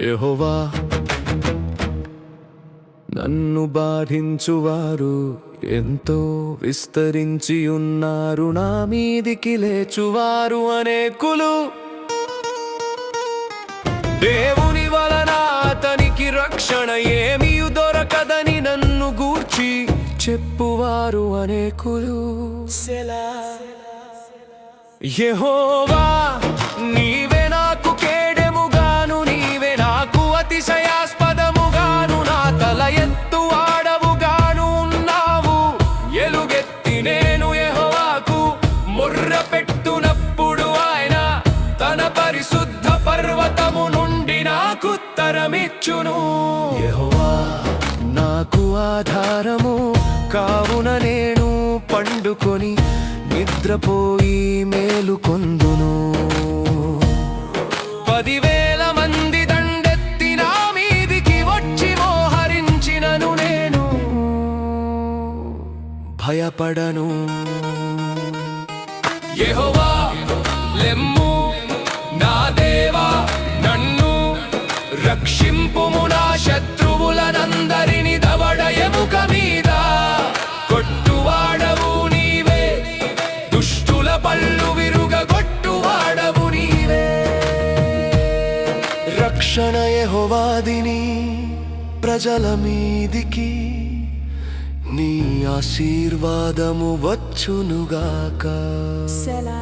యెహోవా నన్ను బాధించువారు ఎంతో విస్తరించి ఉన్నారు, నా మీదికి లేచువారు అనేకులు. దేవుని వలన అతనికి రక్షణ ఏమీ దొరకదని నన్ను గూర్చి చెప్పువారు అనేకులు. యెహోవా నీవే నాకు కేడెముగాను, నీవే నాకు అతిశయాస్పదముగాను, నా తల ఎత్తు ఆడవుగాను ఉన్నావు. ఎలుగెత్తి నేను యెహోవాకు మొర్ర పెట్టునప్పుడు ఆయన తన పరిశుద్ధ పర్వతము నుండి నాకు ఉత్తరమిచ్చును. యెహోవా నాకు ఆధారము కావున నేను పండుకొని నిద్రపోయి మేలుకొందును. 10,000 మంది దండెత్తి నా మీదికి వచ్చి మోహరించినను నేను భయపడను. యెహోవా లెమ్ము, నా దేవా నన్ను రక్షింపుము, నా శత్రువులనందరిని దవడ ఎముక మీద కొట్టువాడవు నీవే, దుష్టుల పళ్ళు విరుగగొట్టువాడవు నీవే. రక్షణ యెహోవాదిని ప్రజల మీదికి, నీ ఆశీర్వాదము వచ్చునుగాక. సెలా.